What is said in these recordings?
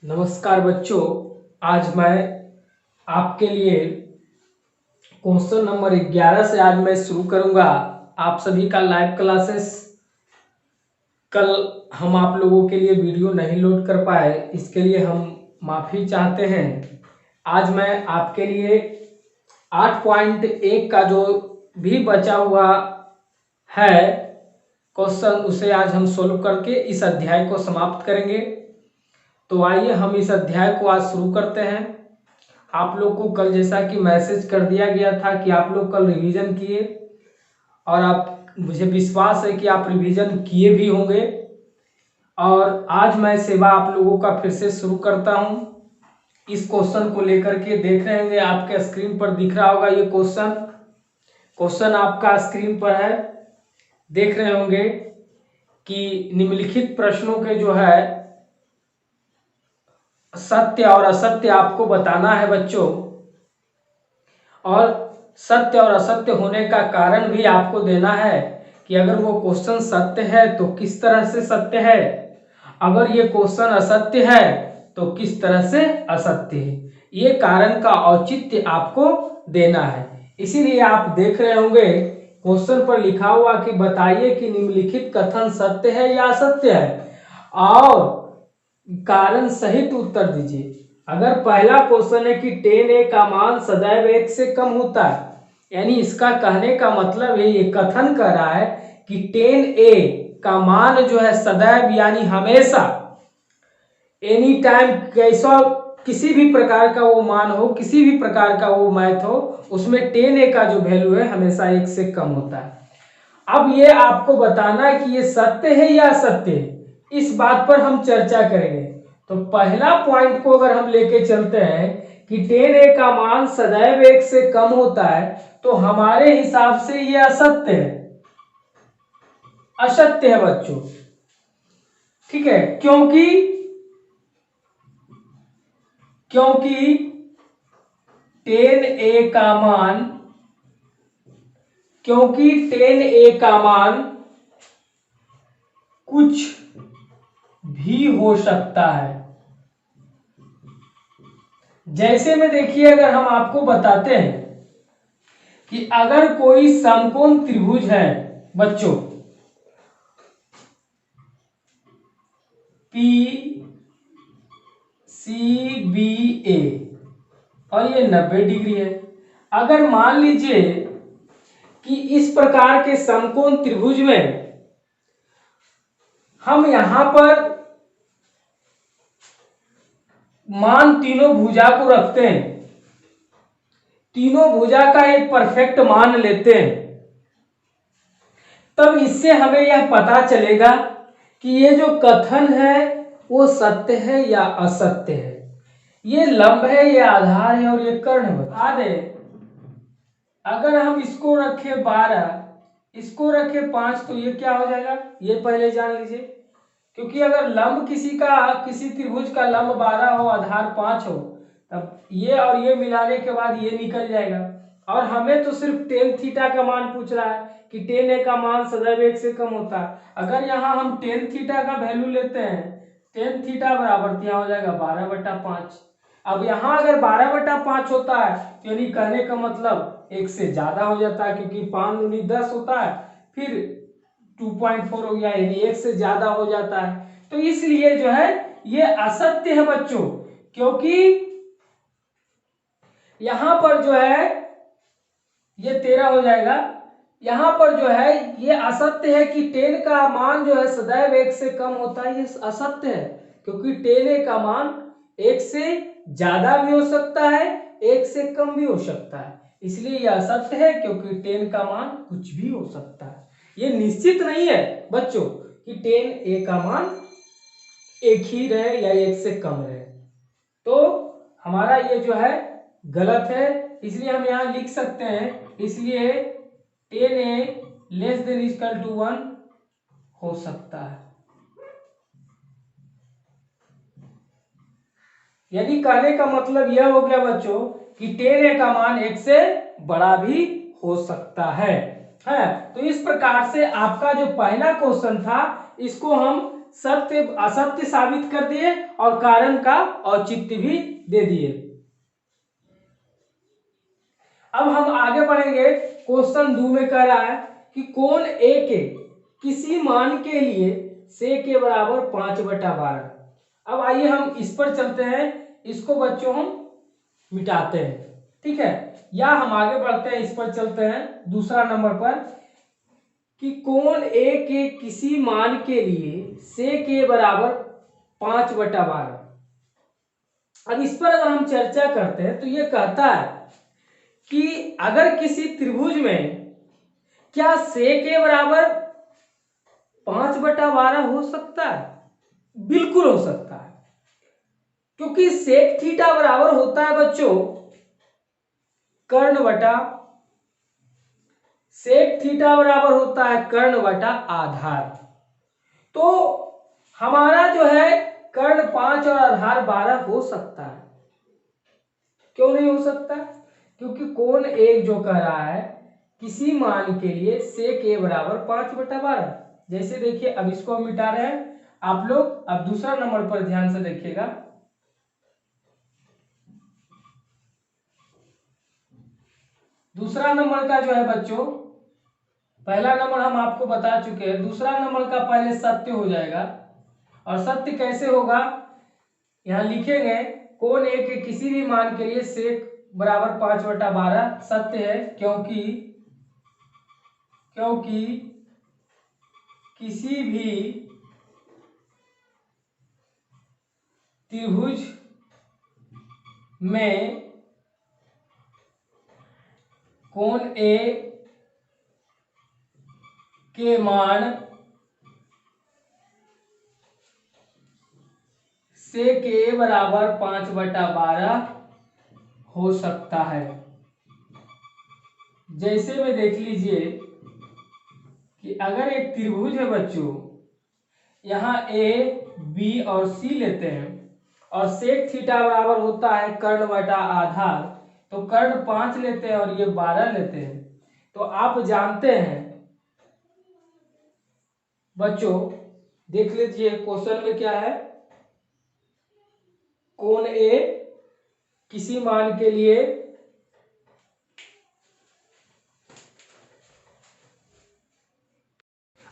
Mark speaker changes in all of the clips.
Speaker 1: नमस्कार बच्चों। आज मैं आपके लिए क्वेश्चन नंबर 11 से आज मैं शुरू करूंगा। आप सभी का लाइव क्लासेस कल हम आप लोगों के लिए वीडियो नहीं लोड कर पाए, इसके लिए हम माफ़ी चाहते हैं। आज मैं आपके लिए 8.1 का जो भी बचा हुआ है क्वेश्चन, उसे आज हम सोल्व करके इस अध्याय को समाप्त करेंगे। तो आइए हम इस अध्याय को आज शुरू करते हैं। आप लोग को कल जैसा कि मैसेज कर दिया गया था कि आप लोग कल रिवीजन किए, और आप मुझे विश्वास है कि आप रिवीजन किए भी होंगे। और आज मैं सेवा आप लोगों का फिर से शुरू करता हूं। इस क्वेश्चन को लेकर के देख रहे होंगे, आपके स्क्रीन पर दिख रहा होगा ये क्वेश्चन आपका स्क्रीन पर है। देख रहे होंगे कि निम्नलिखित प्रश्नों के जो है सत्य और असत्य आपको बताना है बच्चों, और सत्य और असत्य होने का कारण भी आपको देना है कि अगर वो क्वेश्चन सत्य है तो किस तरह से सत्य है, अगर ये क्वेश्चन असत्य है तो किस तरह से असत्य है। ये कारण का औचित्य आपको देना है। इसीलिए आप देख रहे होंगे क्वेश्चन पर लिखा हुआ कि बताइए कि निम्नलिखित कथन सत्य है या असत्य है, और कारण सहित उत्तर दीजिए। अगर पहला क्वेश्चन है कि 10a का मान सदैव 1 से कम होता है, यानी इसका कहने का मतलब है, ये कथन कर रहा है कि 10a का मान जो है सदैव यानी हमेशा, एनी टाइम, कैसा किसी भी प्रकार का वो मान हो, किसी भी प्रकार का वो मैथ हो, उसमें 10a का जो वैल्यू है हमेशा 1 से कम होता है। अब ये आपको बताना है कि ये सत्य है या असत्य है, इस बात पर हम चर्चा करेंगे। तो पहला पॉइंट को अगर हम लेके चलते हैं कि 10a का मान सदैव 1 से कम होता है, तो हमारे हिसाब से ये असत्य है, असत्य है बच्चों। ठीक है, क्योंकि 10a का मान, क्योंकि 10a का मान कुछ भी हो सकता है। जैसे में देखिए, अगर हम आपको बताते हैं कि अगर कोई समकोण त्रिभुज है बच्चों, पी सी बी ए, और ये 90 डिग्री है। अगर मान लीजिए कि इस प्रकार के समकोण त्रिभुज में हम यहां पर मान तीनों भुजा को रखते हैं, तीनों भुजा का एक परफेक्ट मान लेते हैं, तब इससे हमें यह पता चलेगा कि ये जो कथन है वो सत्य है या असत्य है। ये लंब है, ये आधार है, और ये कर्ण है। बता दे, अगर हम इसको रखे 12, इसको रखे 5, तो ये क्या हो जाएगा, ये पहले जान लीजिए। क्योंकि अगर लंब किसी त्रिभुज का लंब 12 हो, आधार 5 हो, तब ये और ये मिलाने के बाद ये निकल जाएगा। और हमें तो सिर्फ टेन थीटा का मान पूछ रहा है कि 10a का मान सदैव 1 से कम होता है। अगर यहाँ हम टेन थीटा का वैल्यू लेते हैं, टेन थीटा बराबर यहाँ हो जाएगा 12/5। अब यहाँ अगर 12/5 होता है, यानी कहने का मतलब 1 से ज्यादा हो जाता है, क्योंकि 5 दूनी 10 होता है, फिर 2.4 हो गया, यानी 1 से ज्यादा हो जाता है। तो इसलिए जो है ये असत्य है बच्चों, क्योंकि यहां पर जो है ये 13 हो जाएगा। यहां पर जो है ये असत्य है कि 10 का मान जो है सदैव 1 से कम होता है, ये असत्य है, क्योंकि 10a का मान 1 से ज्यादा भी हो सकता है, 1 से कम भी हो सकता है। इसलिए यह असत्य है, क्योंकि 10 का मान कुछ भी हो सकता है। ये निश्चित नहीं है बच्चों कि 10a का मान एक ही रहे या 1 से कम रहे। तो हमारा ये जो है गलत है, इसलिए हम यहां लिख सकते हैं, इसलिए 10a less than equal to 1 हो सकता है। यानी कहने का मतलब यह हो गया बच्चों कि 10a का मान 1 से बड़ा भी हो सकता है। तो इस प्रकार से आपका जो पहला क्वेश्चन था, इसको हम सत्य असत्य साबित कर दिए और कारण का औचित्य भी दे दिए। अब हम आगे बढ़ेंगे। क्वेश्चन 2 में कह रहा है कि कोण ए के किसी मान के लिए से के बराबर 5/12। अब आइए हम इस पर चलते हैं, इसको बच्चों हम मिटाते हैं, ठीक है, या हम आगे बढ़ते हैं, इस पर चलते हैं दूसरा नंबर पर कि कोण ए के किसी मान के लिए से के बराबर 5/12। अब इस पर अगर हम चर्चा करते हैं तो ये कहता है कि अगर किसी त्रिभुज में क्या से के बराबर 5/12 हो सकता है? बिल्कुल हो सकता है, क्योंकि सेक थीटा बराबर होता है बच्चों कर्ण बटा, सेक थीटा बराबर होता है कर्ण बटा आधार। तो हमारा जो है कर्ण 5 और आधार 12 हो सकता है। क्यों नहीं हो सकता? क्योंकि कोण एक जो कह रहा है किसी मान के लिए सेक ए बराबर 5/12। जैसे देखिए, अब इसको हम मिटा रहे हैं, आप लोग अब दूसरा नंबर पर ध्यान से देखिएगा। दूसरा नंबर का जो है बच्चों, पहला नंबर हम आपको बता चुके हैं, दूसरा नंबर का पहले सत्य हो जाएगा। और सत्य कैसे होगा, यहां लिखेंगे कोण ए के किसी भी मान के लिए सेक बराबर 5/12 सत्य है, क्योंकि किसी भी त्रिभुज में कोण ए के मान सेक ए बराबर 5/12 हो सकता है। जैसे में देख लीजिए कि अगर एक त्रिभुज है बच्चों, यहाँ ए बी और सी लेते हैं और सेक थीटा बराबर होता है कर्ण बटा आधार, तो कर्ण 5 लेते हैं और ये 12 लेते हैं। तो आप जानते हैं बच्चों, देख लीजिए क्वेश्चन में क्या है, कोण ए किसी मान के लिए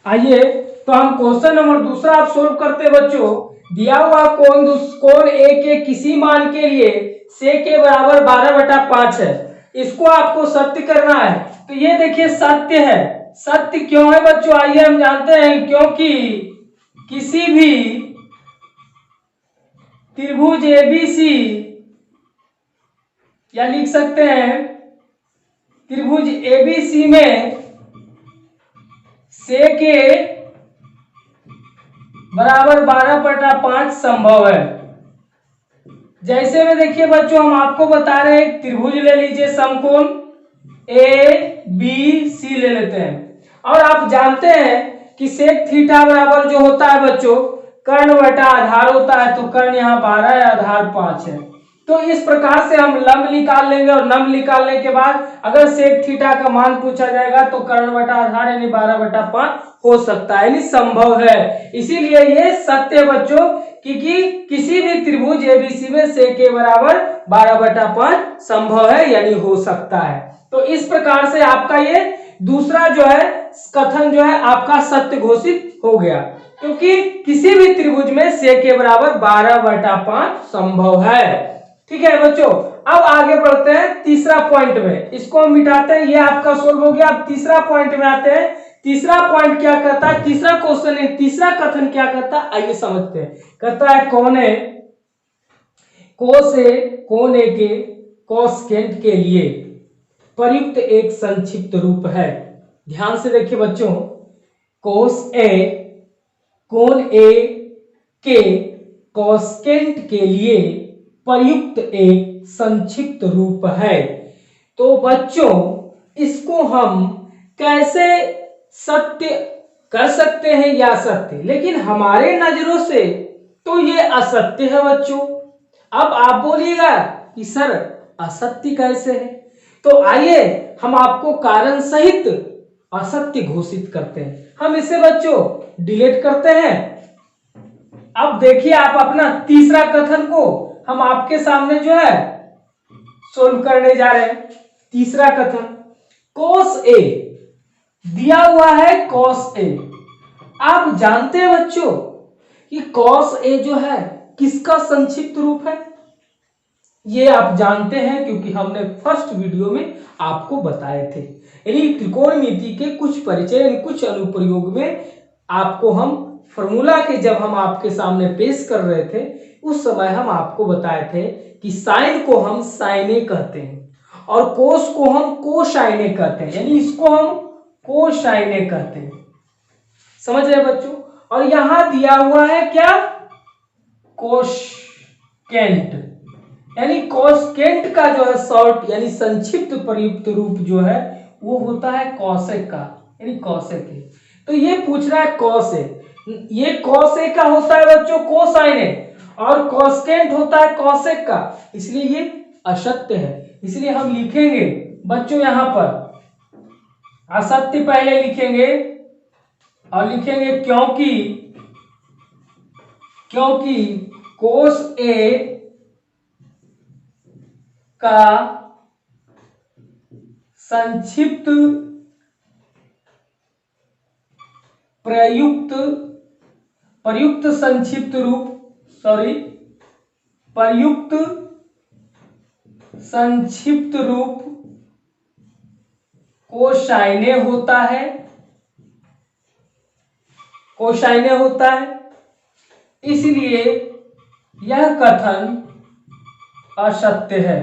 Speaker 1: आइए तो हम क्वेश्चन नंबर दूसरा आप सोल्व करते बच्चों। दिया हुआ कोण ए के किसी मान के लिए सेक के बराबर 12/5 है, इसको आपको सत्य करना है। तो ये देखिए सत्य है। सत्य क्यों है बच्चों, आइए हम जानते हैं, क्योंकि किसी भी त्रिभुज एबीसी, या लिख सकते हैं त्रिभुज एबीसी में सेक ए बराबर 12/5 संभव है। जैसे में देखिए बच्चों, हम आपको बता रहे हैं त्रिभुज ले लीजिए, समकोण ए बी सी ले लेते हैं, और आप जानते हैं कि सेक थीटा बराबर जो होता है बच्चों कर्ण बटा आधार होता है, तो कर्ण यहाँ 12 है, आधार 5 है। तो इस प्रकार से हम लंब निकाल लेंगे, और लंब निकालने के बाद अगर सेक थीटा का मान पूछा जाएगा तो कर्ण बटा आधार यानी 12/5 हो सकता है, यानी संभव है। इसीलिए ये सत्य बच्चों क्योंकि किसी भी त्रिभुज एबीसी में सेक के बराबर 12/5 संभव है, यानी हो सकता है। तो इस प्रकार से आपका ये दूसरा जो है कथन जो है आपका सत्य घोषित हो गया, क्योंकि किसी भी त्रिभुज में सेक के बराबर 12/5 संभव है। ठीक है बच्चों, अब आगे बढ़ते हैं तीसरा पॉइंट में, इसको हम मिटाते हैं, ये आपका सोल्व हो गया। अब तीसरा पॉइंट में आते हैं। तीसरा पॉइंट क्या कहता है, तीसरा क्वेश्चन है, तीसरा कथन क्या कहता है, आइए समझते हैं। कहता है कोण ए के कोसेकेंट के लिए प्रयुक्त एक संक्षिप्त रूप है। ध्यान से देखिए बच्चों, कोण ए के कोसेकेंट के लिए प्रयुक्त एक संक्षिप्त रूप है। तो बच्चों इसको हम कैसे सत्य कर सकते हैं या सत्य, लेकिन हमारे नजरों से तो ये असत्य है बच्चों। अब आप बोलिएगा कि सर असत्य कैसे है, तो आइए हम आपको कारण सहित असत्य घोषित करते हैं। हम इसे बच्चों डिलीट करते हैं, अब देखिए आप अपना तीसरा कथन को हम आपके सामने जो है सोल्व करने जा रहे हैं। तीसरा कथन, cos A दिया हुआ है cos A। आप जानते हैं बच्चों कि cos A जो है किसका संक्षिप्त रूप है? ये आप जानते हैं क्योंकि हमने फर्स्ट वीडियो में आपको बताए थे। यानी त्रिकोणमिति के कुछ परिचय, कुछ अनुप्रयोग में आपको हम फॉर्मूला के जब हम आपके सामने पेश कर रहे थे उस समय हम आपको बताए थे कि साइन को हम साइने कहते हैं और कोस को हम कोसाइने कहते हैं, यानी इसको हम कोसाइने कहते हैं। समझ रहे बच्चों? और यहां दिया हुआ है क्या? कोसकेंट, यानी कोसकेंट का जो है शॉर्ट यानी संक्षिप्त प्रयुक्त रूप जो है वो होता है कॉसेक का, यानी कॉसेक है। तो ये पूछ रहा है कॉस ए, ये कॉस ए का होता है बच्चों कोसाइन ए और कोसकेंट होता है कॉसेक का, इसलिए ये असत्य है। इसलिए हम लिखेंगे बच्चों यहां पर असत्य पहले लिखेंगे और लिखेंगे क्योंकि कोस ए का संक्षिप्त प्रयुक्त संक्षिप्त रूप कोसाइने होता है, इसलिए यह कथन असत्य है।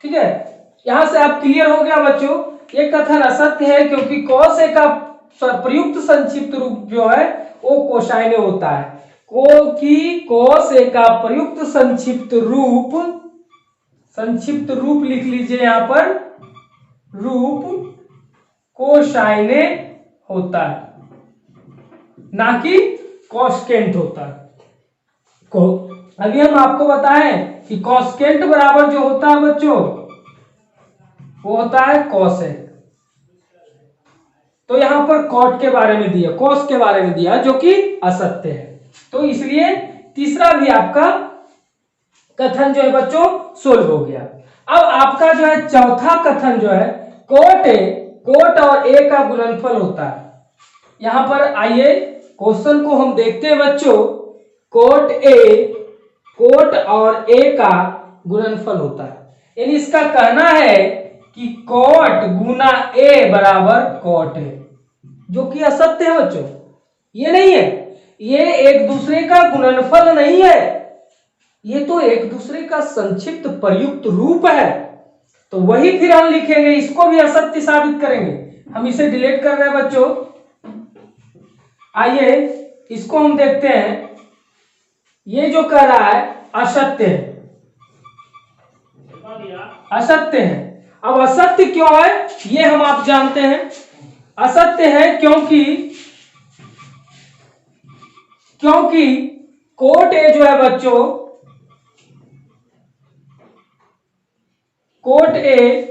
Speaker 1: ठीक है, यहां से आप क्लियर हो गया बच्चों, ये कथन असत्य है क्योंकि कॉस ए का प्रयुक्त संक्षिप्त रूप जो है वो कोसाइने होता है। क्योंकि कॉस ए का प्रयुक्त संक्षिप्त रूप लिख लीजिए यहां पर, रूप कोसाइने होता है, ना कि कोसकेंट होता है। अभी हम आपको बताएं कि कोसकेंट बराबर जो होता है बच्चों वो होता है कोसेक। तो यहां पर कॉट के बारे में दिया, कॉस के बारे में दिया जो कि असत्य है। तो इसलिए तीसरा भी आपका कथन जो है बच्चों सोल्व हो गया। अब आपका जो है चौथा कथन जो है कोट और ए का गुणनफल होता है। यहां पर आइए क्वेश्चन को हम देखते हैं बच्चों। कोट और ए का गुणनफल होता है, यानी इसका कहना है कि कोट गुना ए बराबर कोट है, जो कि असत्य है बच्चों। ये नहीं है, ये एक दूसरे का गुणनफल नहीं है, ये तो एक दूसरे का संक्षिप्त प्रयुक्त रूप है। तो वही फिर हम लिखेंगे, इसको भी असत्य साबित करेंगे। हम इसे डिलीट कर रहे हैं बच्चों। आइए इसको हम देखते हैं। ये जो कह रहा है असत्य है, असत्य है। अब असत्य क्यों है ये हम आप जानते हैं। असत्य है क्योंकि कोट ए जो है बच्चों, कोट ए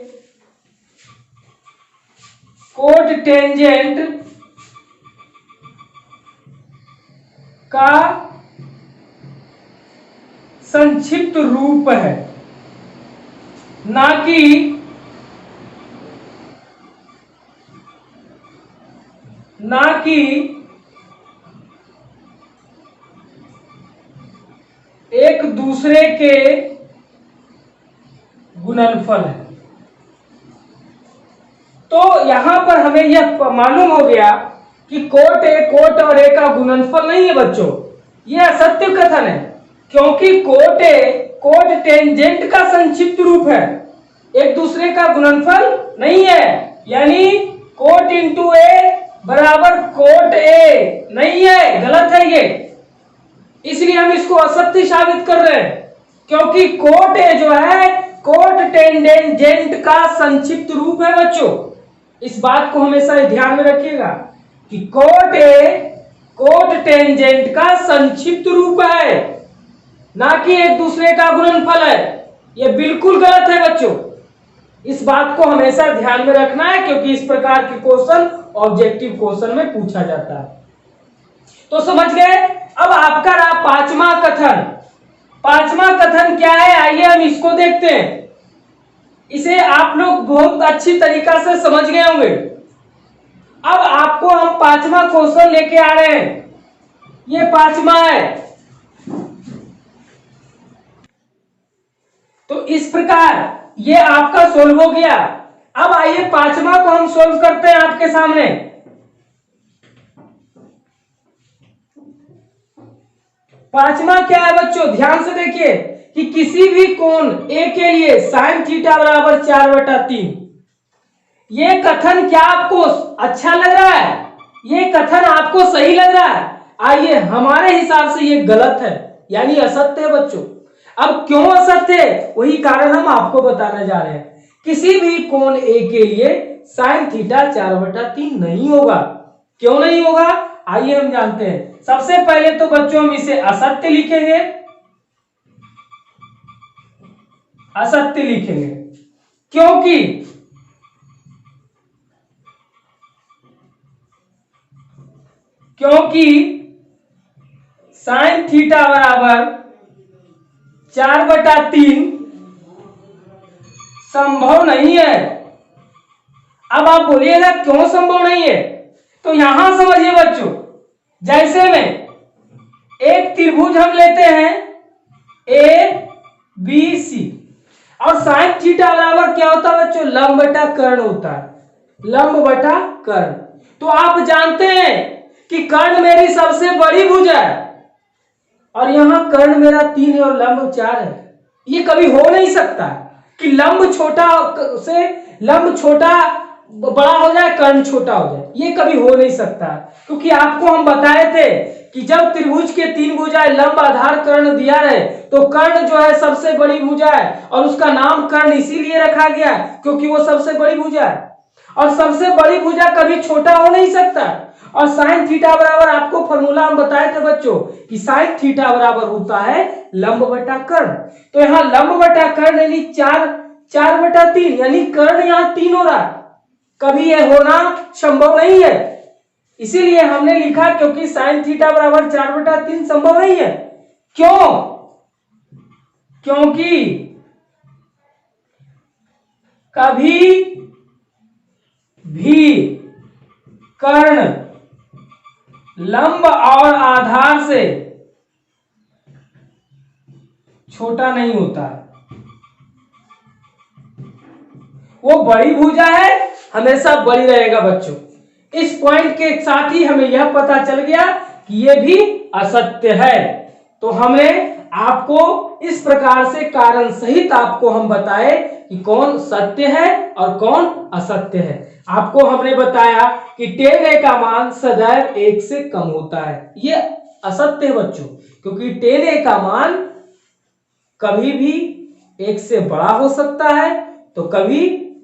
Speaker 1: कोट टेंजेंट का संक्षिप्त रूप है, ना कि एक दूसरे के गुणनफल है। तो यहां पर हमें यह मालूम हो गया कि कोट और ए का गुणनफल नहीं है बच्चों, यह असत्य कथन है। क्योंकि कोट टेंजेंट का संक्षिप्त रूप है, एक दूसरे का गुणनफल नहीं है। यानी कोट इंटू ए बराबर कोट ए नहीं है, गलत है ये। इसलिए हम इसको असत्य साबित कर रहे हैं, क्योंकि कोट ए जो है कोट टेंजेंट का संक्षिप्त रूप है बच्चों। इस बात को हमेशा ध्यान में रखिएगा कि कोट ए कोट टेंजेंट का संक्षिप्त रूप है, ना कि एक दूसरे का गुणनफल है। यह बिल्कुल गलत है बच्चों। इस बात को हमेशा ध्यान में रखना है, क्योंकि इस प्रकार के क्वेश्चन ऑब्जेक्टिव क्वेश्चन में पूछा जाता है। तो समझ गए। अब आपका रहा पांचवा कथन। पांचवा कथन क्या है, आइए हम इसको देखते हैं। इसे आप लोग बहुत अच्छी तरीका से समझ गए होंगे। अब आपको हम पांचवा क्वेश्चन लेके आ रहे हैं। ये पांचवा है। तो इस प्रकार ये आपका सोल्व हो गया। अब आइए पांचवा को हम सोल्व करते हैं आपके सामने। पांचवा क्या है बच्चों, ध्यान से देखिए कि किसी भी कोण ए के लिए साइन थीटा बराबर 4/3। ये कथन क्या आपको अच्छा लग रहा है, ये कथन आपको सही लग रहा है? आइए, हमारे हिसाब से ये गलत है, यानी असत्य है बच्चों। अब क्यों असत्य है, वही कारण हम आपको बताने जा रहे हैं। किसी भी कोण ए के लिए साइन थीटा 4/3 नहीं होगा। क्यों नहीं होगा, आइए हम जानते हैं। सबसे पहले तो बच्चों हम इसे असत्य लिखेंगे, असत्य लिखेंगे क्योंकि साइन थीटा बराबर 4/3 संभव नहीं है। अब आप बोलिएगा क्यों संभव नहीं है, तो यहां समझिए बच्चों, जैसे में एक त्रिभुज हम लेते हैं ए बी सी, और साइन थीटा बराबर क्या होता है बच्चों, लंब बटा कर्ण होता है, लंब बटा कर्ण। तो आप जानते हैं कि कर्ण मेरी सबसे बड़ी भुजा है, और यहां कर्ण मेरा 3 है और लंब 4 है। ये कभी हो नहीं सकता कि लंब छोटा बड़ा हो जाए, कर्ण छोटा हो जाए, ये कभी हो नहीं सकता। क्योंकि आपको हम बताए थे कि जब त्रिभुज के 3 भुजाएं लंब आधार कर्ण दिया रहे, तो कर्ण जो है सबसे बड़ी भुजा है, और उसका नाम कर्ण इसीलिए रखा गया क्योंकि वो सबसे बड़ी भुजा है, और सबसे बड़ी भुजा कभी छोटा हो नहीं सकता। और साइन थीटा बराबर, आपको फॉर्मूला हम बताए थे बच्चों कि साइन थीटा बराबर होता है लंब बटा कर्ण। तो यहाँ लंब बटा कर्ण यानी 4/3, यानी कर्ण यहाँ 3 हो रहा है, कभी यह होना संभव नहीं है। इसीलिए हमने लिखा क्योंकि साइन थीटा बराबर 4/3 संभव नहीं है। क्यों, क्योंकि कभी भी कर्ण लंब और आधार से छोटा नहीं होता है। वो बड़ी भुजा है, हमेशा बड़ी रहेगा बच्चों। इस पॉइंट के साथ ही हमें यह पता चल गया कि यह भी असत्य है। तो हमें आपको इस प्रकार से कारण सहित आपको हम बताए कि कौन सत्य है और कौन असत्य है। आपको हमने बताया कि tan a का मान सदैव 1 से कम होता है, ये असत्य है बच्चों, क्योंकि tan a का मान कभी भी 1 से बड़ा हो सकता है तो कभी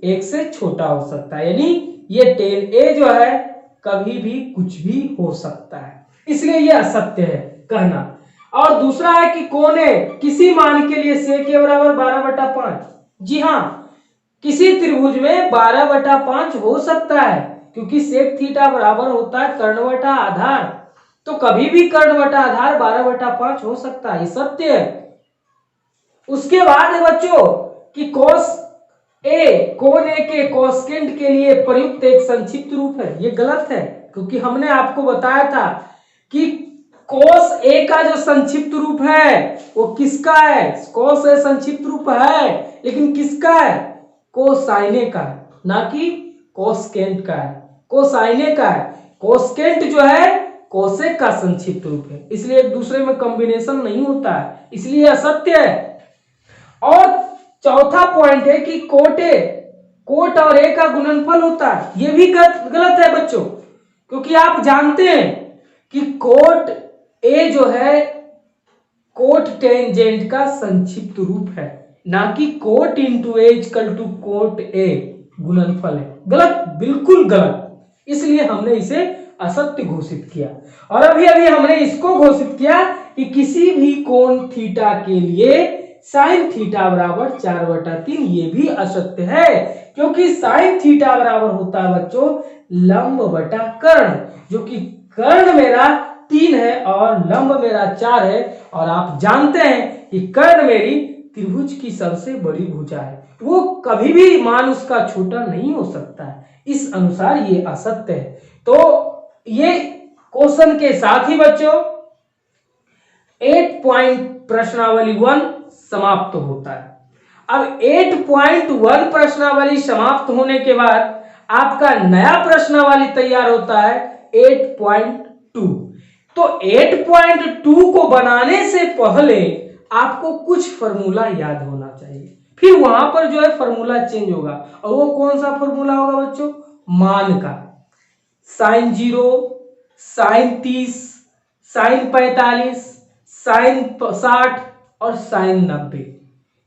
Speaker 1: 1 से छोटा हो सकता है, यानी ये tan a जो है कभी भी कुछ भी हो सकता है, इसलिए ये असत्य है कहना। और दूसरा है कि कोण a किसी मान के लिए sec के बराबर 12/5। जी हाँ, किसी त्रिभुज में 12/5 हो सकता है, क्योंकि sec थीटा बराबर होता है कर्ण बटा आधार, तो कभी भी कर्ण बटा आधार 12/5 हो सकता है, ये सत्य है। उसके बाद है बच्चों कि cos a कोण a के कोसेकेंट के लिए प्रयुक्त एक संक्षिप्त रूप है, ये गलत है, क्योंकि हमने आपको बताया था कि cos a का जो संक्षिप्त रूप है वो किसका है, cos a संक्षिप्त रूप है, लेकिन किसका है, कोसाइन a का है, ना कि कोसेकेंट का है, कोसाइन a का है। कोसेकेंट जो है कोसेक का संक्षिप्त रूप है, इसलिए एक दूसरे में कॉम्बिनेशन नहीं होता है, इसलिए असत्य है। और चौथा पॉइंट है कि कोट और ए का गुणनफल होता है, यह भी गलत है बच्चों, क्योंकि आप जानते हैं कि कोट ए जो है कोट टेंजेंट का संक्षिप्त रूप है, ना कि cot into A equal to cot A गुणनफल है। गलत, बिल्कुल गलत, इसलिए हमने इसे असत्य घोषित किया। और अभी अभी हमने इसको घोषित किया कि किसी भी कोण थीटा के लिए साइन थीटा बराबर 4/3, ये भी असत्य है, क्योंकि साइन थीटा बराबर होता है बच्चों लंब बटा कर्ण, जो कि कर्ण मेरा 3 है और लंब मेरा 4 है, और आप जानते हैं कि कर्ण मेरी त्रिभुज की सबसे बड़ी भुजा है, वो कभी भी मान उसका छोटा नहीं हो सकता है, इस अनुसार ये असत्य है। तो ये क्वेश्चन के साथ ही बच्चों 8 पॉइंट प्रश्नावली 1 समाप्त होता है। अब 8.1 प्रश्नावली समाप्त होने के बाद आपका नया प्रश्नावली तैयार होता है 8.2। तो 8.2 को बनाने से पहले आपको कुछ फॉर्मूला याद होना चाहिए, फिर वहां पर जो है फॉर्मूला चेंज होगा, और वो कौन सा फॉर्मूला होगा बच्चों? मान का, sin 0, sin 30, sin 45, sin 60 और sin 90।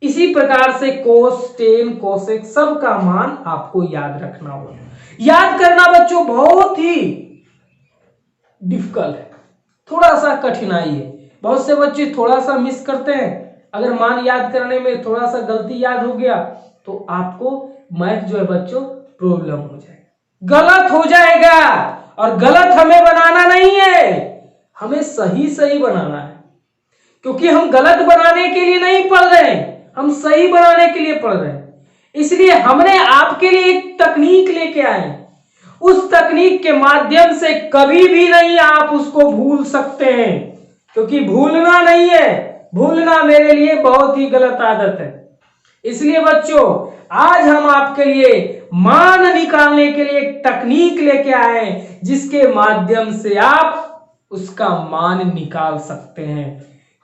Speaker 1: इसी प्रकार से कोस, टेन, कोसेक सबका मान आपको याद रखना होगा। याद करना बच्चों बहुत ही डिफिकल्ट है, थोड़ा सा कठिनाई है। बहुत से बच्चे थोड़ा सा मिस करते हैं, अगर मान याद करने में थोड़ा सा गलती याद हो गया तो आपको मैथ जो है बच्चों प्रॉब्लम हो जाएगा, गलत हो जाएगा। और गलत हमें बनाना नहीं है, हमें सही सही बनाना है, क्योंकि हम गलत बनाने के लिए नहीं पढ़ रहे हैं, हम सही बनाने के लिए पढ़ रहे हैं। इसलिए हमने आपके लिए एक तकनीक लेके आए हैं, उस तकनीक के माध्यम से कभी भी नहीं आप उसको भूल सकते हैं, क्योंकि भूलना नहीं है, भूलना मेरे लिए बहुत ही गलत आदत है। इसलिए बच्चों आज हम आपके लिए मान निकालने के लिए एक तकनीक लेके आए हैं, जिसके माध्यम से आप उसका मान निकाल सकते हैं।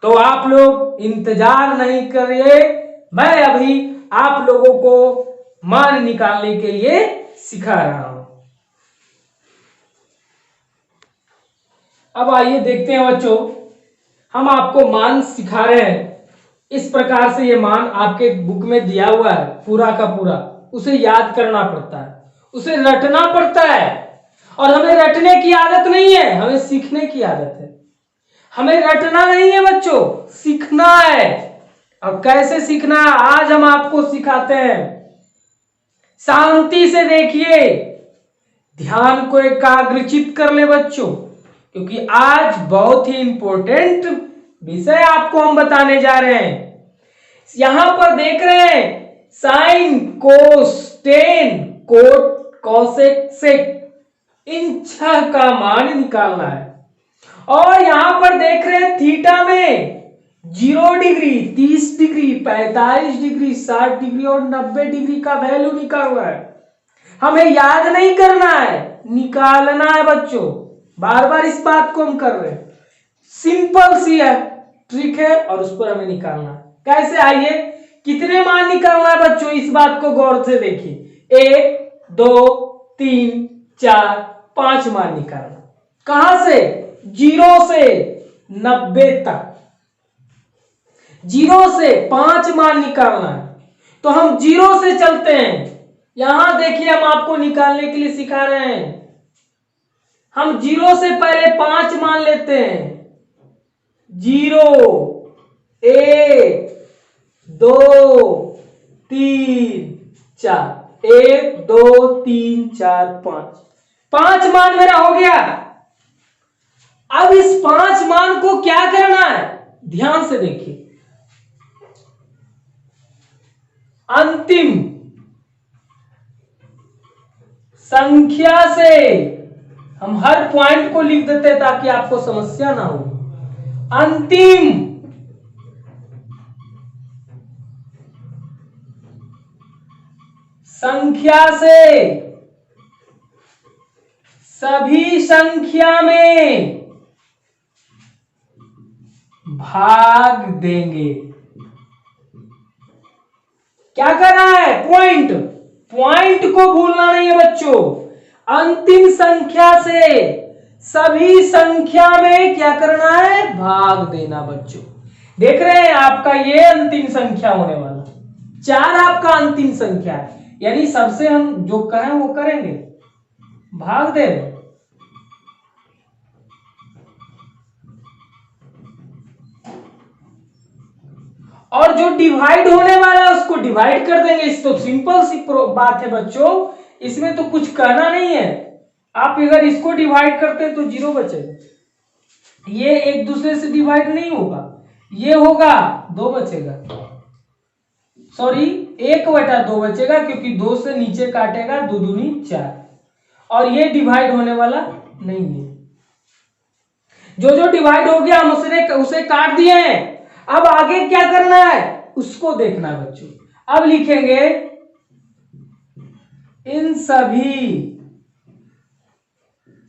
Speaker 1: तो आप लोग इंतजार नहीं करिए, मैं अभी आप लोगों को मान निकालने के लिए सिखा रहा हूं। अब आइए देखते हैं बच्चों, हम आपको मान सिखा रहे हैं। इस प्रकार से ये मान आपके बुक में दिया हुआ है पूरा का पूरा, उसे याद करना पड़ता है, उसे रटना पड़ता है। और हमें रटने की आदत नहीं है, हमें सीखने की आदत है। हमें रटना नहीं है बच्चों, सीखना है। अब कैसे सीखना है आज हम आपको सिखाते हैं। शांति से देखिए, ध्यान को एकाग्रचित कर ले बच्चों, क्योंकि आज बहुत ही इंपॉर्टेंट विषय आपको हम बताने जा रहे हैं। यहां पर देख रहे हैं साइन, कोस, टेन, कोट, कोसेक, सेक, इन 6 का मान निकालना है। और यहां पर देख रहे हैं थीटा में 0 डिग्री, 30 डिग्री, 45 डिग्री, 60 डिग्री और 90 डिग्री का वैल्यू निकालना है। हमें याद नहीं करना है, निकालना है बच्चों। बार बार इस बात को हम कर रहे हैं, सिंपल सी है ट्रिक है, और उस पर हमें निकालना है। कैसे? आइए, कितने मान निकालना है बच्चों, इस बात को गौर से देखिए। 1, 2, 3, 4, 5 मान निकालना। कहां से? 0 से 90 तक, 0 से 5 मान निकालना है। तो हम 0 से चलते हैं। यहां देखिए, हम आपको निकालने के लिए सिखा रहे हैं। हम 0 से पहले 5 मान लेते हैं। 0, 1, 2, 3, 4, 1, 2, 3, 4, 5, 5 मान मेरा हो गया। अब इस 5 मान को क्या करना है, ध्यान से देखिए। अंतिम संख्या से हम हर पॉइंट को लिख देते हैं ताकि आपको समस्या ना हो। अंतिम संख्या से सभी संख्या में भाग देंगे। क्या करना है? पॉइंट, पॉइंट को भूलना नहीं है बच्चों। अंतिम संख्या से सभी संख्या में क्या करना है? भाग देना बच्चों। देख रहे हैं, आपका ये अंतिम संख्या होने वाला, 4 आपका अंतिम संख्या है, यानी सबसे हम जो कहें वो करेंगे, भाग देंगे। और जो डिवाइड होने वाला है उसको डिवाइड कर देंगे। इस तो सिंपल सी बात है बच्चों, इसमें तो कुछ कहना नहीं है। आप अगर इसको डिवाइड करते हैं तो 0 बचेगा, ये एक दूसरे से डिवाइड नहीं होगा, ये होगा 2 बचेगा, सॉरी 1/2 बचेगा, क्योंकि 2 से नीचे काटेगा 2 दूनी 4, और ये डिवाइड होने वाला नहीं है। जो जो डिवाइड हो गया हम उसे काट दिए हैं। अब आगे क्या करना है उसको देखना है बच्चों। अब लिखेंगे इन सभी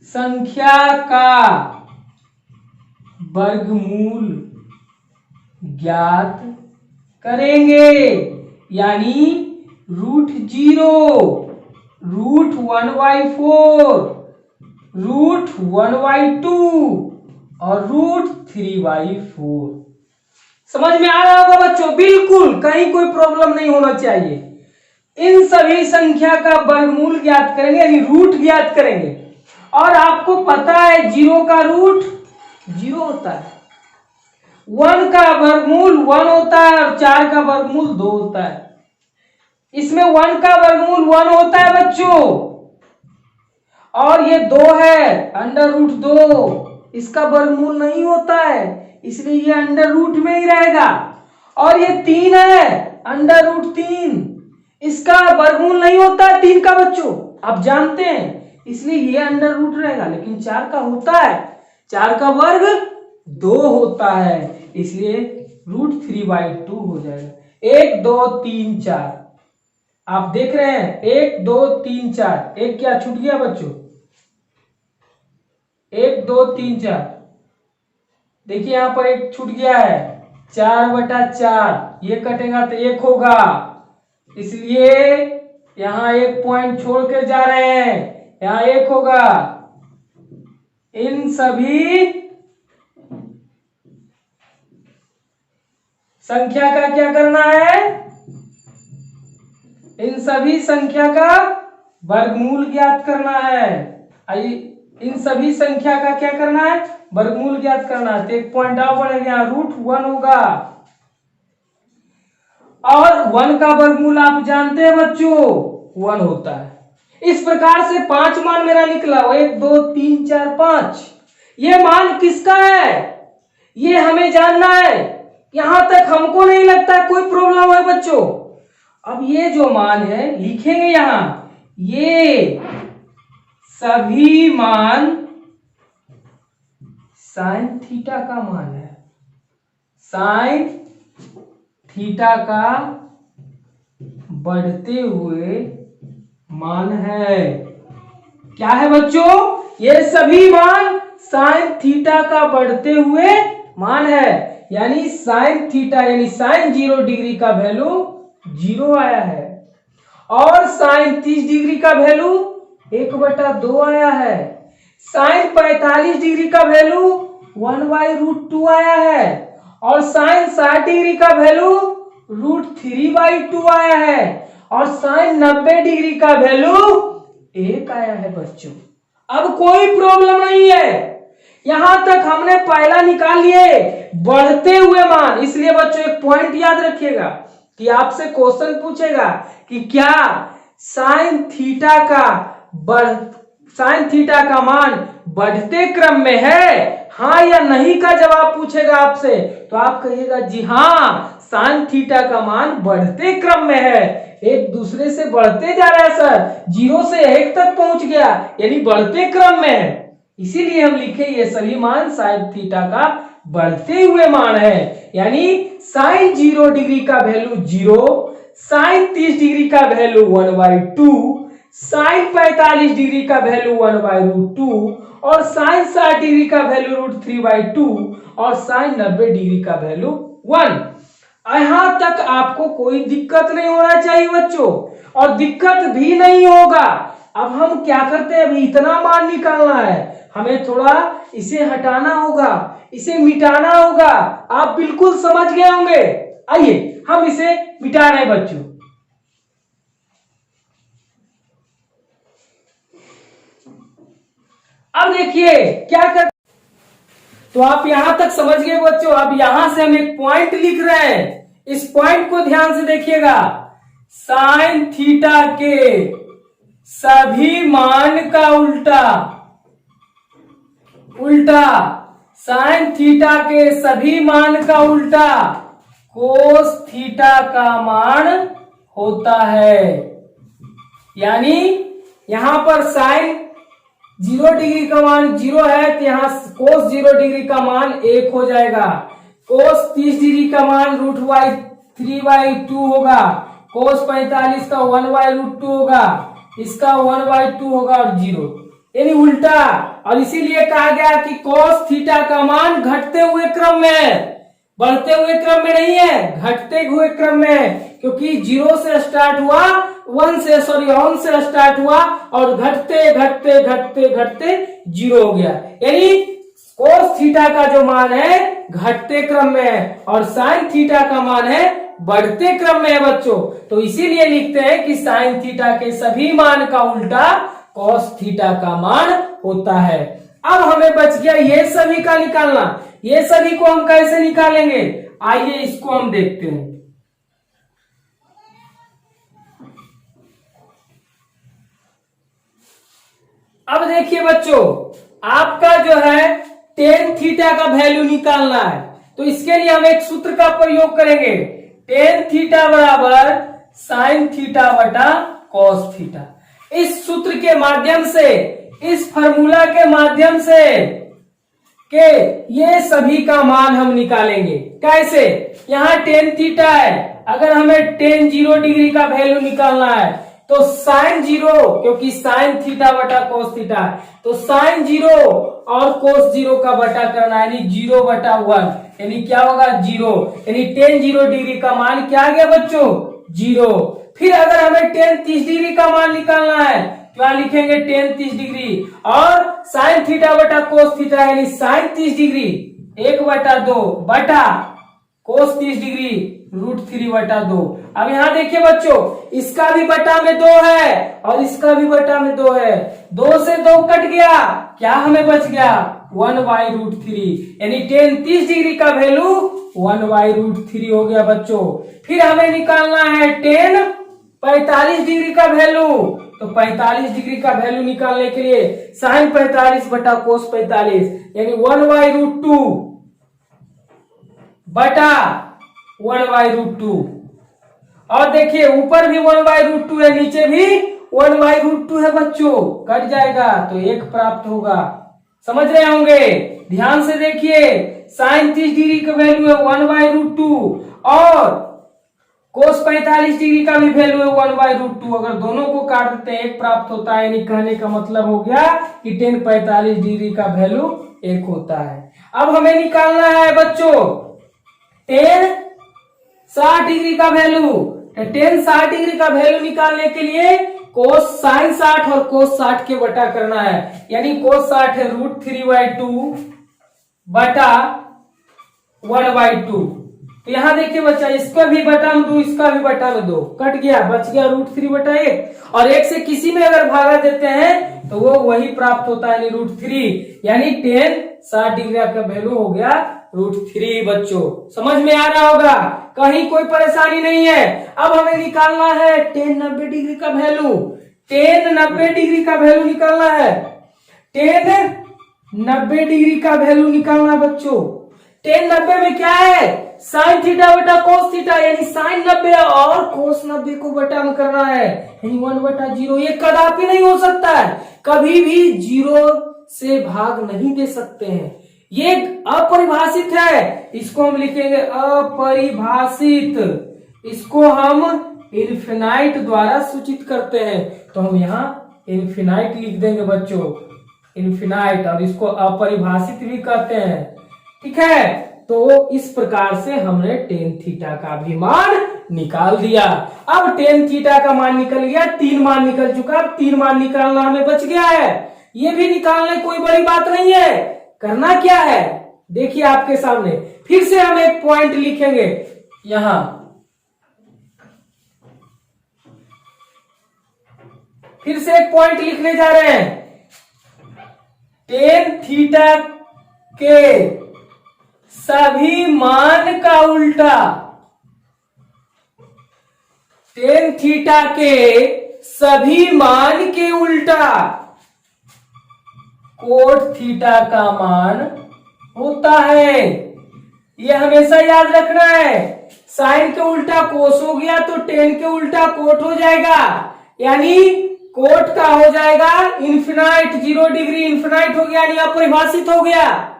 Speaker 1: संख्या का वर्गमूल ज्ञात करेंगे, यानी √0, √1/4, √1/2 और √3/4। समझ में आ रहा होगा बच्चों, बिल्कुल कहीं कोई प्रॉब्लम नहीं होना चाहिए। इन सभी संख्या का वर्गमूल ज्ञात करेंगे, यानी रूट ज्ञात करेंगे। और आपको पता है 0 का रूट 0 होता है, 1 का वर्गमूल 1 होता है और 4 का वर्गमूल 2 होता है। इसमें 1 का वर्गमूल 1 होता है बच्चों, और ये 2 है √2, इसका वर्गमूल नहीं होता है, इसलिए ये अंडर रूट में ही रहेगा। और ये 3 है √3, इसका वर्गमूल नहीं होता है 3 का बच्चों, आप जानते हैं, इसलिए ये अंडर रूट रहेगा। लेकिन 4 का होता है, 4 का वर्ग 2 होता है, इसलिए √3/2 हो जाएगा। 1 2 3 4, आप देख रहे हैं 1 2 3 4, एक क्या छूट गया बच्चों, 1 2 3 4, देखिए यहां पर एक छूट गया है, 4/4, ये कटेगा तो 1 होगा, इसलिए यहां 1 पॉइंट छोड़ कर जा रहे हैं, यहां 1 होगा। इन सभी संख्या का क्या करना है, इन सभी संख्या का वर्गमूल ज्ञात करना है। आइए, इन सभी संख्या का क्या करना है, वर्गमूल ज्ञात करना है। तो 1 पॉइंट और बढ़ेगा, √1 होगा, और 1 का वर्गमूल आप जानते हैं बच्चों 1 होता है। इस प्रकार से 5 मान मेरा निकला, 1 2 3 4 5। ये मान किसका है ये हमें जानना है, यहां तक हमको नहीं लगता कोई प्रॉब्लम है बच्चों। अब ये जो मान है लिखेंगे यहां, ये सभी मान साइन थीटा का मान है, साइन थीटा का बढ़ते हुए मान है। क्या है बच्चों, ये सभी मान साइन थीटा का बढ़ते हुए मान है, यानी साइन थीटा यानी साइन 0 डिग्री का वैल्यू 0 आया है, और साइन 30 डिग्री का वैल्यू 1/2 आया है, साइन 45 डिग्री का वैल्यू 1/√2 आया है, और साइन 60 डिग्री का वैल्यू √3/2 आया है, और साइन 90 डिग्री का वैल्यू 1 आया है बच्चों। अब कोई प्रॉब्लम नहीं है, यहां तक हमने पहला निकाल लिए बढ़ते हुए मान। इसलिए बच्चों एक पॉइंट याद रखिएगा कि आपसे क्वेश्चन पूछेगा कि क्या साइन थीटा का मान बढ़ते क्रम में है, हाँ या नहीं का जवाब पूछेगा आपसे, तो आप कहिएगा जी हाँ साइन थीटा का मान बढ़ते क्रम में है, एक दूसरे से बढ़ते जा रहा है सर, 0 से 1 तक पहुंच गया, यानी बढ़ते क्रम में है। इसीलिए हम लिखे ये सभी मान साइन थीटा का बढ़ते हुए मान है, यानी साइन 0 डिग्री का वैल्यू 0, साइन 30 डिग्री का वैल्यू 1/2, साइन 45 डिग्री का वैल्यू 1/√2, और साइन 60 डिग्री का वैल्यू √3/2, और साइन 90 डिग्री का वैल्यू 1। यहां तक आपको कोई दिक्कत नहीं होना चाहिए बच्चों, और दिक्कत भी नहीं होगा। अब हम क्या करते हैं, अभी इतना मान निकालना है, हमें थोड़ा इसे हटाना होगा, इसे मिटाना होगा। आप बिल्कुल समझ गए होंगे, आइए हम इसे मिटा रहे हैं बच्चों। अब देखिए क्या कर, तो आप यहां तक समझ गए बच्चों। अब यहां से हम एक पॉइंट लिख रहे हैं, इस पॉइंट को ध्यान से देखिएगा, साइन थीटा के सभी मान का उल्टा साइन थीटा के सभी मान का उल्टा कोस थीटा का मान होता है। यानी यहां पर साइन 0 डिग्री का मान 0 है तो यहां कोस 0 डिग्री का मान 1 हो जाएगा। कोस 30 डिग्री का मान √3/2 होगा। कोस 45 का 1/√2 होगा। इसका 1/2 होगा और 0 यानी उल्टा। और इसीलिए कहा गया कि कोस थीटा का मान घटते हुए क्रम में है, बढ़ते हुए क्रम में नहीं है, घटते हुए क्रम में है। क्योंकि 0 से स्टार्ट हुआ, 1 से स्टार्ट हुआ और घटते घटते घटते घटते 0 हो गया। यानी कोस थीटा का जो मान है घटते क्रम में है और साइन थीटा का मान है बढ़ते क्रम में है बच्चों। तो इसीलिए लिखते हैं कि साइन थीटा के सभी मान का उल्टा कॉस थीटा का मान होता है। अब हमें बच गया ये सभी का निकालना। ये सभी को हम कैसे निकालेंगे, आइए इसको हम देखते हैं। अब देखिए बच्चों, आपका जो है टेन थीटा का वैल्यू निकालना है, तो इसके लिए हम एक सूत्र का प्रयोग करेंगे। टेन थीटा बराबर साइन थीटा बटा कॉस थीटा। इस सूत्र के माध्यम से, इस फॉर्मूला के माध्यम से के ये सभी का मान हम निकालेंगे। कैसे, यहाँ टेन थीटा है, अगर हमें टेन 0 डिग्री का वैल्यू निकालना है तो साइन 0, क्योंकि साइन थीटा बटा कोस थीटा है, तो साइन 0 और कोस 0 का बटा करना है, यानी 0/1, यानी क्या होगा 0। यानी टेन 0 डिग्री का मान क्या आ गया बच्चों 0। फिर अगर हमें टेन 30 डिग्री का मान निकालना है, क्या लिखेंगे टेन 30 डिग्री और साइन थीटा बटा कोस थीटा, यानी साइन 30 डिग्री 1/2 बटा कोस 30 डिग्री √3/2। अब यहाँ देखिए बच्चों, इसका भी बटा में 2 है और इसका भी बटा में 2 है, 2 से 2 कट गया, क्या हमें बच गया 1/√3, यानी टेन 30 डिग्री का वैल्यू 1/√3 हो गया बच्चों। फिर हमें निकालना है टेन 45 डिग्री का वैल्यू, तो 45 डिग्री का वैल्यू निकालने के लिए साइन 45 बटा कोस 45, यानी 1/√2 बटा 1/√2। और देखिए ऊपर भी 1/√2 है, नीचे भी 1/√2 है बच्चों, कट जाएगा तो 1 प्राप्त होगा। समझ रहे होंगे, ध्यान से देखिए, साइन 30 डिग्री का वैल्यू है 1/√2 और कोस 45 डिग्री का भी वैल्यू है 1/√2। अगर दोनों को काट देते हैं 1 प्राप्त होता है, यानी कहने का मतलब हो गया कि टेन 45 डिग्री का वैल्यू 1 होता है। अब हमें निकालना है बच्चों टेन 60 डिग्री का वैल्यू। टेन 60 डिग्री का वैल्यू निकालने के लिए कोस साइन 60 और कोस 60 के बटा करना है, यानी कोस 60 है √3/2 बटा 1/2। तो यहां देखिए बच्चा, इसका भी बटा में 2, इसका भी बटा में 2, कट गया, बच गया √3/1 और 1 से किसी में अगर भागा देते हैं तो वो वही प्राप्त होता है, √3, यानी टेन 60 डिग्री का वैल्यू हो गया √3 बच्चों। समझ में आ रहा होगा, कहीं कोई परेशानी नहीं है। अब हमें निकालना है टेन 90 डिग्री का वैल्यू। टेन 90 डिग्री का वैल्यू निकालना है, टेन 90 डिग्री का वैल्यू निकालना बच्चों। टेन 90 में क्या है, साइन थीटा बटा कोस थीटा, यानी साइन 90 और कोस 90 को बटा में करना है, यानी 1/0। ये कदापि नहीं हो सकता है, कभी भी 0 से भाग नहीं दे सकते हैं, ये अपरिभाषित है। इसको हम लिखेंगे अपरिभाषित, इसको हम इनफिनाइट द्वारा सूचित करते हैं, तो हम यहाँ इनफिनाइट लिख देंगे बच्चों, इनफिनाइट, और इसको अपरिभाषित भी कहते हैं, ठीक है। तो इस प्रकार से हमने टेन थीटा का भी मान निकाल दिया। अब टेन थीटा का मान निकल गया, 3 मान निकल चुका, 3 मान निकालना हमें बच गया है। ये भी निकालना कोई बड़ी बात नहीं है, करना क्या है देखिए आपके सामने। फिर से हम एक पॉइंट लिखेंगे यहां, फिर से एक पॉइंट लिखने जा रहे हैं। टेन थीटा के सभी मान का उल्टा, टेन थीटा के सभी मान के उल्टा कोट थीटा का मान होता है। ये हमेशा याद रखना है। साइन के उल्टा कोस हो गया तो टेन के उल्टा कोट हो जाएगा, यानी कोट का हो जाएगा इन्फिनाइट, 0 डिग्री इन्फिनाइट हो गया यानी अपरिभाषित हो गया।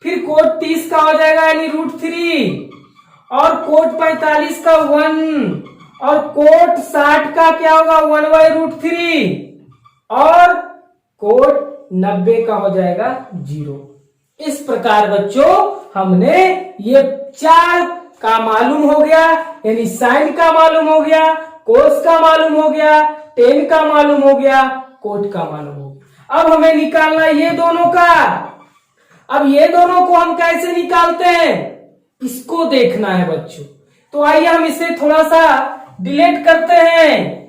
Speaker 1: फिर कोट 30 का हो जाएगा यानी √3, और कोट 45 का 1, और कोट 60 का क्या होगा 1/√3, और कोट 90 का हो जाएगा 0। इस प्रकार बच्चों हमने ये 4 का मालूम हो गया, यानी साइन का मालूम हो गया, कोस का मालूम हो गया, टेन का मालूम हो गया, कोट का मालूम हो गया। अब हमें निकालना ये दोनों का। अब ये दोनों को हम कैसे निकालते हैं इसको देखना है बच्चों। तो आइए हम इसे थोड़ा सा डिलीट करते हैं।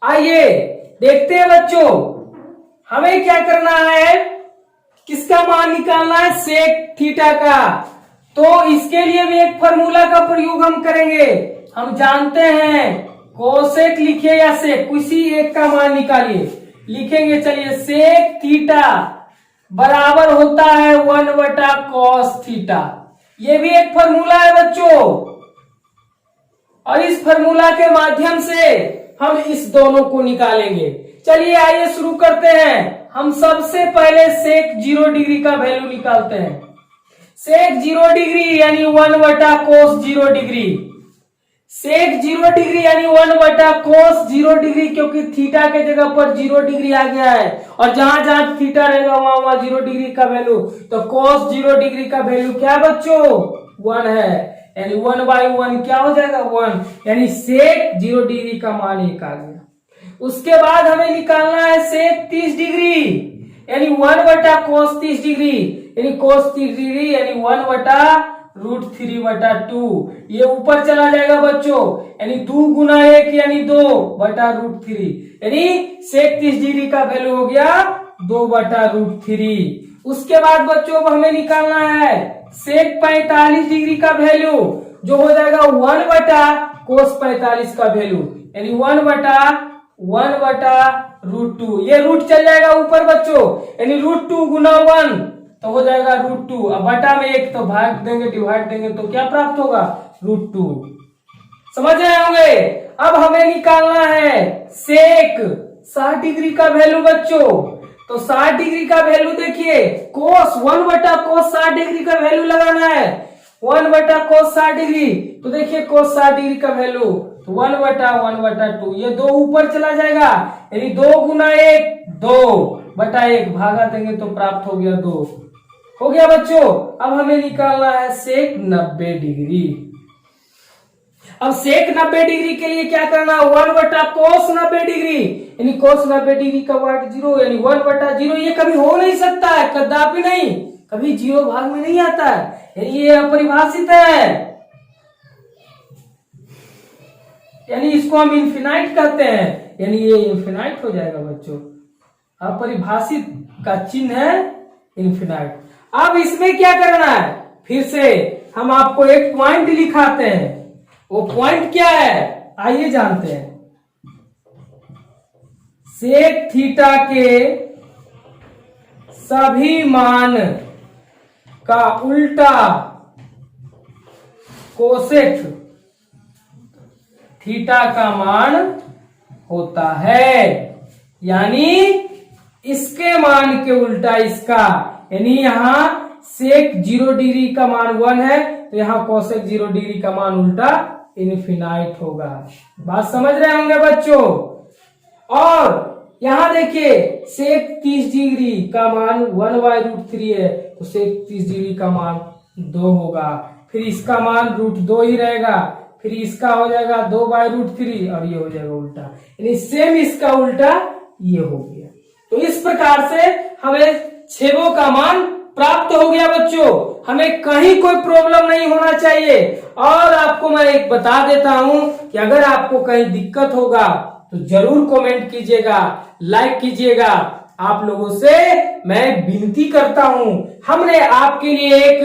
Speaker 1: आइए देखते हैं बच्चों, हमें क्या करना है, किसका मान निकालना है, सेक थीटा का। तो इसके लिए भी एक फॉर्मूला का प्रयोग हम करेंगे। हम जानते हैं कोसेक लिखिए या सेक, किसी एक का मान निकालिए। लिखेंगे चलिए, सेक थीटा बराबर होता है 1/cos थीटा। ये भी एक फॉर्मूला है बच्चों, और इस फॉर्मूला के माध्यम से हम इस दोनों को निकालेंगे। चलिए आइए शुरू करते हैं। हम सबसे पहले सेक 0 डिग्री का वैल्यू निकालते हैं। सेक 0 डिग्री यानी 1/cos 0 डिग्री। सेक 0 डिग्री यानी 1/cos 0 डिग्री, क्योंकि थीटा के जगह पर 0 डिग्री आ गया है, और जहां जहां थीटा रहेगा वहां 0 डिग्री का वैल्यू। तो cos 0 डिग्री का वैल्यू क्या बच्चों 1 है, यानी 1/1 क्या हो जाएगा 1, यानी सेक 0 डिग्री का मान 1 आ गया। उसके बाद हमें निकालना है सेक 30 डिग्री यानी 1/cos 30 डिग्री, यानी cos 30 डिग्री यानी 1/√3/2। ये ऊपर चला जाएगा बच्चों, यानी 2 गुना 1 यानी 2/√3, यानी सेक 30 डिग्री का वैल्यू हो गया 2/√3। उसके बाद बच्चों हमें निकालना है सेक 45 डिग्री का वैल्यू, जो हो जाएगा 1/cos 45 का वैल्यू, यानी 1/√2। ये रूट चल जाएगा ऊपर बच्चों, यानी √2 गुना 1 तो हो जाएगा √2। अब बटा में 1 तो भाग देंगे, डिवाइड देंगे तो क्या प्राप्त होगा √2। समझ रहे होंगे। अब हमें निकालना है सेक 60 डिग्री का वैल्यू बच्चों। तो 60 डिग्री का वैल्यू देखिए, कोस 1/cos 60 डिग्री का वैल्यू लगाना है, 1/cos 60 डिग्री। तो देखिए cos 60 डिग्री का वैल्यू तो 1/1/2, ये 2 ऊपर चला जाएगा, यानी 2 गुना 1 2/1 भागा देंगे तो प्राप्त हो गया 2। हो गया बच्चों। अब हमें निकालना है सेक 90 डिग्री। अब सेक 90 डिग्री के लिए क्या करना, 1/cos 90 डिग्री, यानी cos 90 डिग्री का वाट 0, यानी 1/0। ये कभी हो नहीं सकता है, कदापि नहीं, कभी 0 भाग में नहीं आता है, यानी ये अपरिभाषित है, यानी इसको हम इन्फिनाइट कहते हैं, यानी ये इन्फिनाइट हो जाएगा बच्चों। अपरिभाषित का चिन्ह है इन्फिनाइट। अब इसमें क्या करना है, फिर से हम आपको एक पॉइंट लिखाते हैं। वो पॉइंट क्या है आइए जानते हैं। सेक थीटा के सभी मान का उल्टा कोसेक थीटा का मान होता है, यानी इसके मान के उल्टा इसका, यानी यहां सेक 0 डिग्री का मान 1 है तो यहां कोसेक 0 डिग्री का मान उल्टा इन्फिनाइट होगा। बात समझ रहे होंगे बच्चों। और यहां देखिए सेक 30 डिग्री का मान 1/√3 है, तो सेक 30 डिग्री का मान 2 होगा, फिर इसका मान √2 ही रहेगा, फिर इसका हो जाएगा 2/√3 और ये हो जाएगा उल्टा, यानी सेम इसका उल्टा ये हो गया। तो इस प्रकार से हमें छेदों का मान प्राप्त हो गया बच्चों। हमें कहीं कोई प्रॉब्लम नहीं होना चाहिए। और आपको मैं एक बता देता हूं कि अगर आपको कहीं दिक्कत होगा तो जरूर कमेंट कीजिएगा, लाइक कीजिएगा। आप लोगों से मैं विनती करता हूं, हमने आपके लिए एक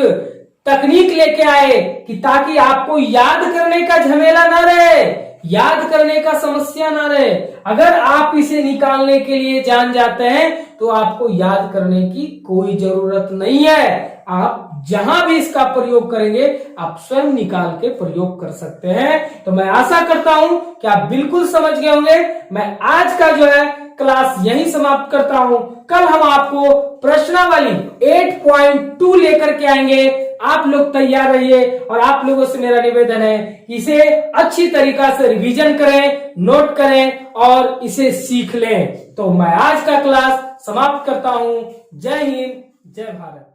Speaker 1: तकनीक लेके आए कि ताकि आपको याद करने का झमेला ना रहे, याद करने का समस्या ना रहे। अगर आप इसे निकालने के लिए जान जाते हैं तो आपको याद करने की कोई जरूरत नहीं है। आप जहां भी इसका प्रयोग करेंगे आप स्वयं निकाल के प्रयोग कर सकते हैं। तो मैं आशा करता हूं कि आप बिल्कुल समझ गए होंगे। मैं आज का जो है क्लास यहीं समाप्त करता हूं। कल हम आपको प्रश्नावली 8.2 लेकर के आएंगे। आप लोग तैयार रहिए और आप लोगों से मेरा निवेदन है कि इसे अच्छी तरीका से रिवीजन करें, नोट करें और इसे सीख लें। तो मैं आज का क्लास समाप्त करता हूं। जय हिंद, जय भारत।